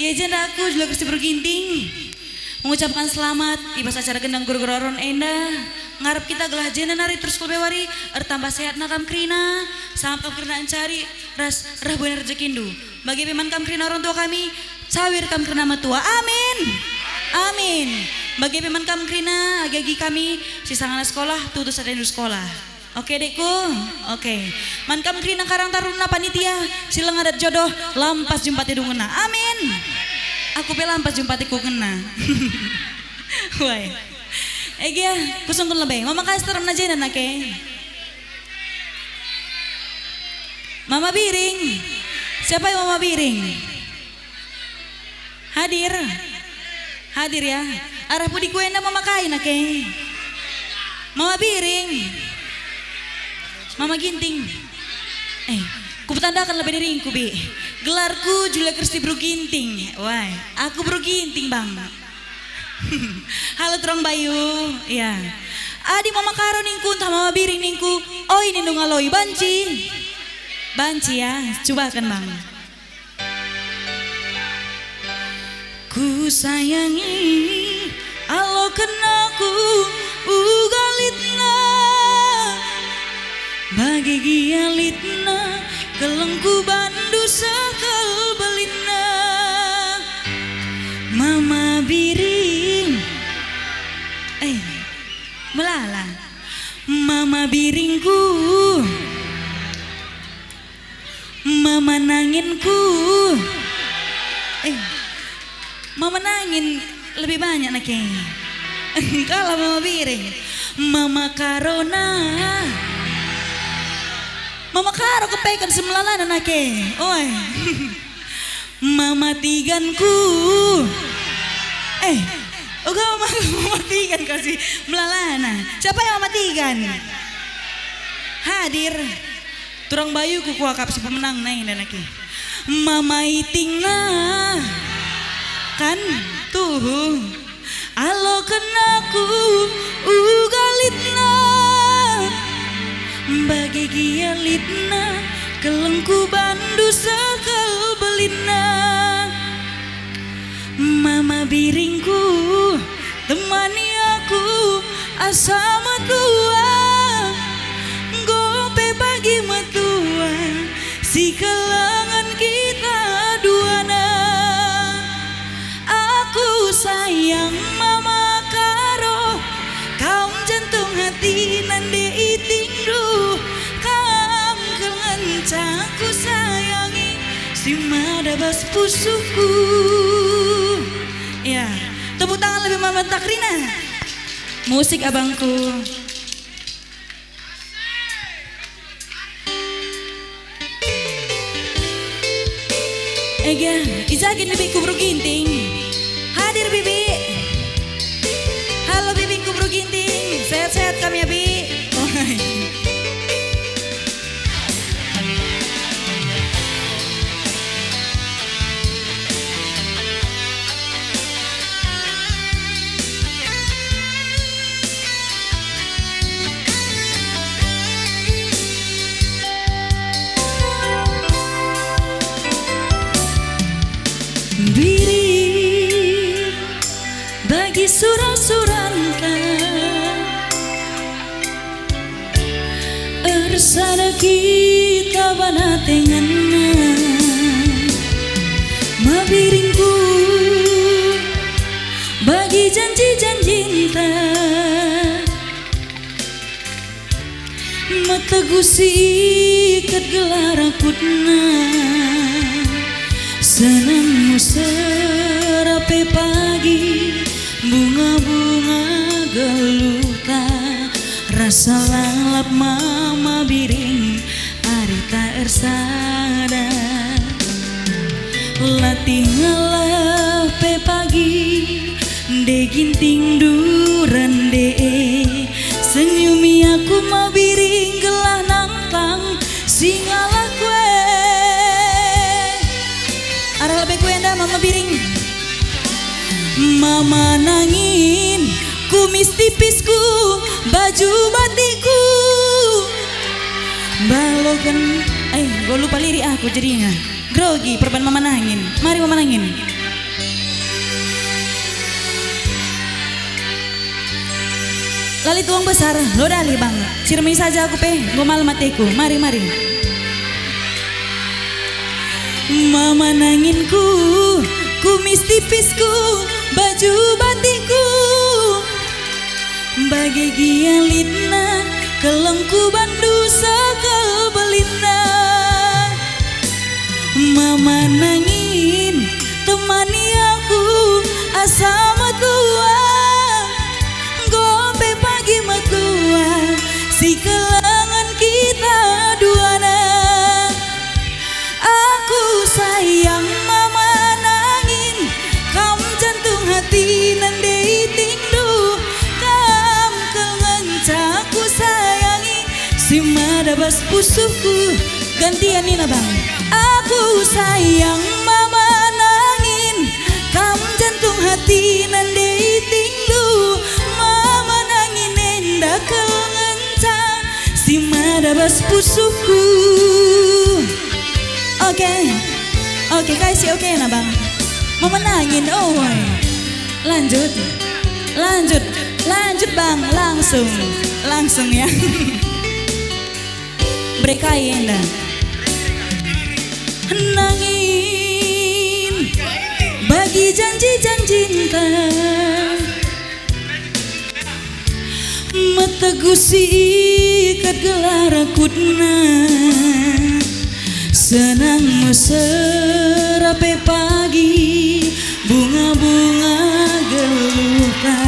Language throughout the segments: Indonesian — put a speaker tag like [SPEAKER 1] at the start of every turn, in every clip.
[SPEAKER 1] Iya janda aku juga Kristi Berginting mengucapkan selamat ibas acara gendang guru-guru aron enda ngarep kita gelah jena nari terus kulbewari tambah sehat nakam krina sampai krina encari ras rahbuan rezekindu bagi peman kam krina orang tua kami cawir kam krina matua amin amin bagi peman kam krina agagi kami sisangana sekolah tutus ada di sekolah. Oke dekku, oke. Man kam krina karang taruna panitia silang adat jodoh lampas jumpati dungena. Amin. Aku pe lampas jumpati ku kena. Wai. Egia kusung kun lebih. Mama kasih teram najenan nake. Mama Biring. Siapa yang Mama Biring? Hadir. Hadir ya. Arah pudi kuenda mama kain nake. Mama Biring. Mama Ginting. Ku petandakan lebih dari ingku bi. Gelarku Julia Kristi Bro Ginting. Wah, aku Bro Ginting bang. Halo Trong Bayu. Ya. Adi mama karo ningku entah mama Biring ningku. Oh ini nung aloi banci. Banci ya. Coba kan bang. Ku sayangi alo kenaku ugalitna bagi gialitna kelengku bandu sakal belina Mama Biring melala Mama Biringku Mama nanginku Mama nangin lebih banyak nake kalau Mama Biring Mama Karona Mama karo kepekan semelalan anake. Oi. Mama tiganku. Oga mama tigan kasih melalana. Siapa yang mama tigan? Hadir. Turang bayu ku kuakap si pemenang naik anake. Mama itingna. Kan tuh. Alo kenaku ugalitna. Bagi gialitna kelengku bandu sakal belina Mama Biringku temani aku asa matua gope bagi matua si kelangan kita duana aku sayang mama karo kaum jantung hati nande itingdu kaum kelencaku sayangi si madabas pusuku ya tepuk tangan lebih mantap Rina musik abangku Izagin bibi kubro ginting hadir bibi halo bibi kubro ginting sehat-sehat kami ya bi Biring bagi surang-surangka ersada kita banatenganna mabiringku bagi janji-janjinta mategusi ikat gelar-akutna senangmu serape pagi bunga-bunga geluta rasa lalap Mama Biring arita ersada latih ngalape pagi de ginting duran de senyumi aku Mama Biring gelah nangtang singala kue arah lebih kuenda Mama Biring Mama nangin kumis tipisku baju batikku balogan gue lupa lirik aku jadinya grogi perban Mama nangin mari Mama nangin Kali tuang besar, lo dali bang. Sirmi saja aku pe, gomal matiku. Mari. Mama nanginku, kumis tipisku, baju batikku, bagai gialitna, kelengku bandu sakal belina. Mama nangin, temani aku asa matua, gope pagi matua, si kelangan kita duana. Aku sayang mama nangin, kam jantung hati nandei tingdu, kam kelencaku sayangi, si madabas pusuku gantian nina bang. Aku sayang mama nangin, kam jantung hati nandei tingdu, mama nangin enda kelenca, si madabas pusuku. Oke, kasih oke nah bang. Mama nangin, oh lanjut bang, langsung ya. Brekai enda. Nangin bagi janji-janji cinta, metegusi ikat gelar kutna, senang meserape pagi, bunga-bunga geluta,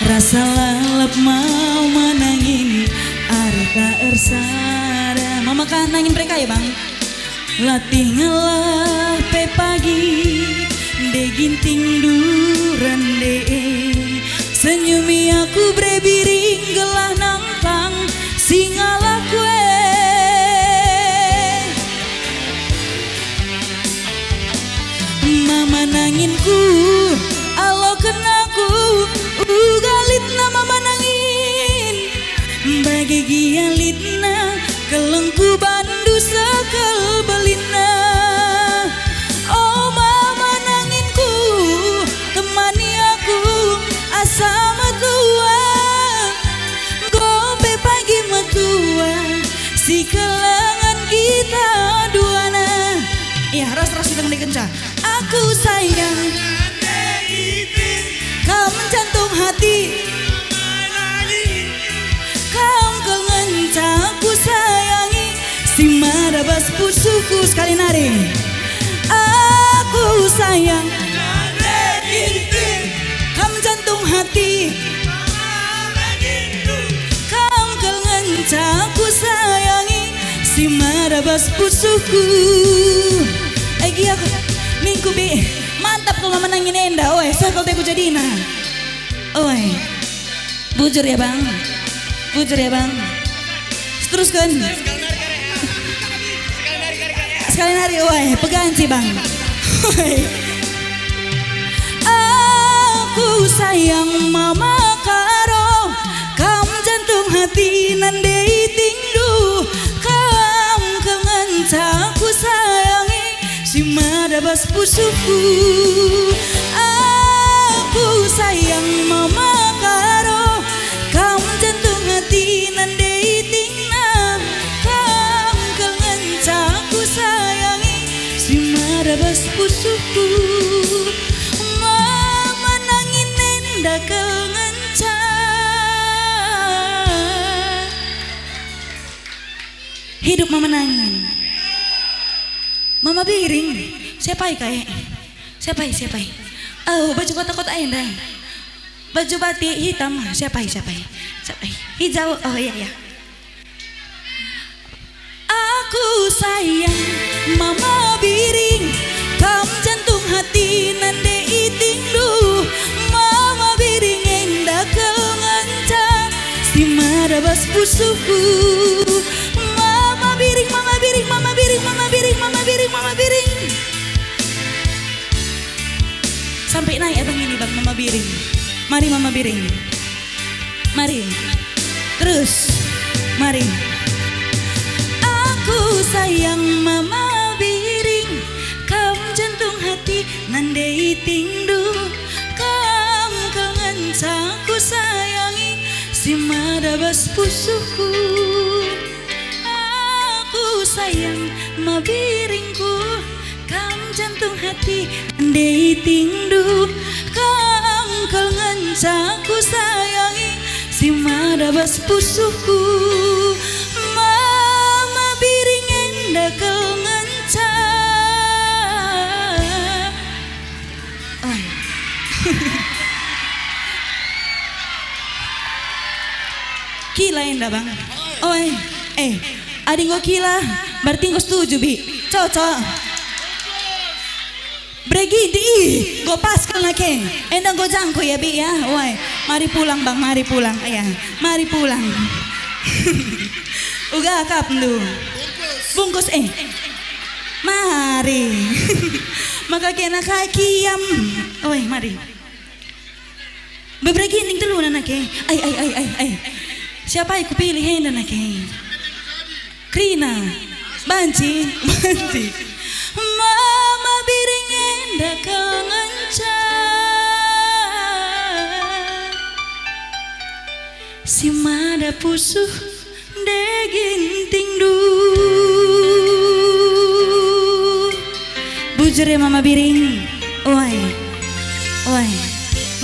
[SPEAKER 1] rasa lalap mau menangin, arta ersada. Mama kan nangin mereka ya bang. Latih ngelah pe pagi, de ginting duran de, senyumi aku brebiring gelah nangtang, singalah kue. Mama nanginku, alo kenaku, ugalitna mama nangin, bagi gialitna, kelengku bandu sakal belina. Oh mama nanginku, temani aku asa matua, gope pagi matua, si kelangan kita duana. Iya ras-ras kita mendikenca. Aku sayang, kau mencantum hati, kau kelencaku sayangi, si marabas pusuku. Sekali nari. Aku sayang, kau mencantum hati, kau kelencaku sayangi, si marabas pusuku. Egi aku minggu be mantap kalau mama nangin enda, oi sakal teku jadina, oi bujur ya bang, teruskan sekali nari, oi peganci bang. Aku sayang mama karo, kam jantung hati nandei tingdu, kam kelencaku sayangi, si madabas pusuku. Aku sayang mama karo, kam jantung hati nandei tingna, kam kelencaku sayangi, si madabas pusuku. Mama nangin nenda kelenca, hidup mama nangin. Mama biring, siapa kayak? Siapa? Oh baju kotak-kotak indah, baju batik hitam, siapa? Hijau, oh iya. Aku sayang mama biring, kam jantung hati nande itingdu, mama biring endah kelenca, si marabas pusuku. Mama biring. Sampai naik abang ini bang, mama biring. Mari mama biring. Mari. Terus. Mari. Aku sayang mama biring, kam jantung hati nandei tingdu, kam kelencaku sayangi, si madabas pusuku. Aku sayang mabiringku, kam jantung hati andai tingdu, kam kal ngancaku sayangi si madabas pusuku. Mama biring enda kal nganca. Kila enda bang. Oi, adi ngo kila, berarti ngo setuju bi, cocok. Bregidi, go paskel nake, enda go jangko ya bi ya, oi, mari pulang bang, mari pulang, ayah, mari pulang. Uga kap lu, bungkus mari, maka kena kakiam, oi mari. Beberapa gini dulu nake, ay. Siapa yang kupilih hendak nake? Krina, Banci. Mama biring hendak kangenca, si mada pusuh deginting du. Bujur ya mama biring, oi.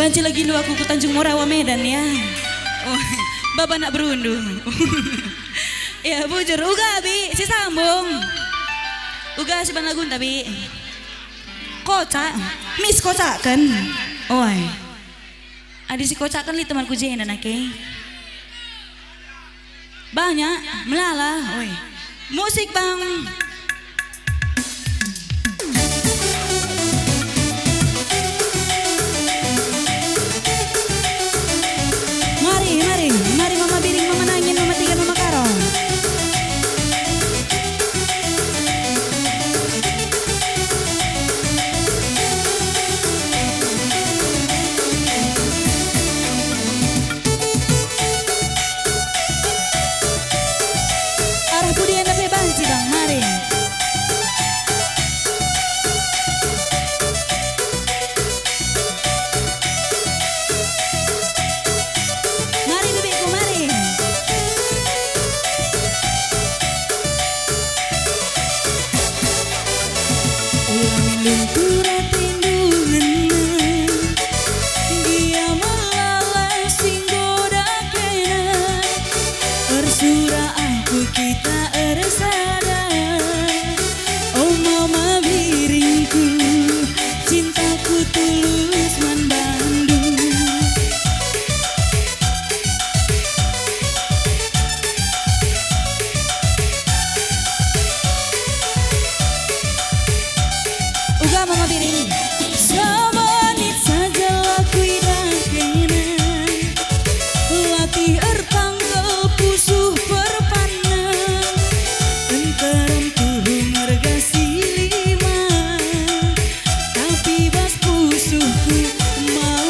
[SPEAKER 1] Banci lagi lu aku ke Tanjung Morawa Medan ya. Baba nak berunduh. Ya bujur uga bi si sambung. Uga si banagun tapi kocak, mis kocak kan. Oi. Adi si kocak kan li temanku jena nake. Banyak melala, oi. Musik bang. Mari mama biring, mama nangin, mama tiga, mama karo. Arah pudian tapi banci bang, mari. Lunturan tindunganna, dia melalai singgoda kena. Ersura aku kita ersada, oh mama biringku, cintaku tulus manbandu. Uga mama biring, semenit saja lakui kena, latih erpangkel pusuh perpana, enteram tuh mergasi lima, tapi bas pusuhku malah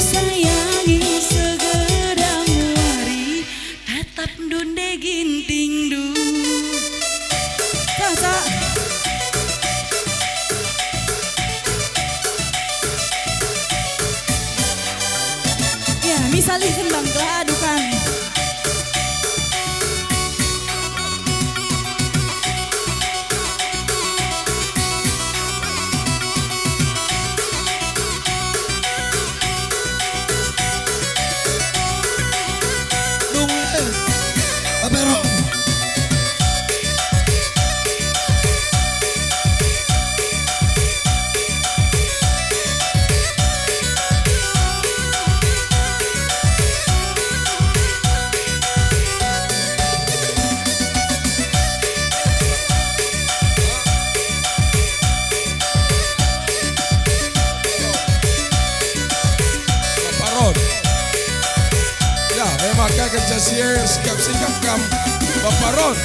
[SPEAKER 1] sayangi segera muari tatap donde ginting du. Kasa. Ya, misalnya kembang keladukan.
[SPEAKER 2] Baperon. Ya, memang kerja sikap kam Bapak Ron.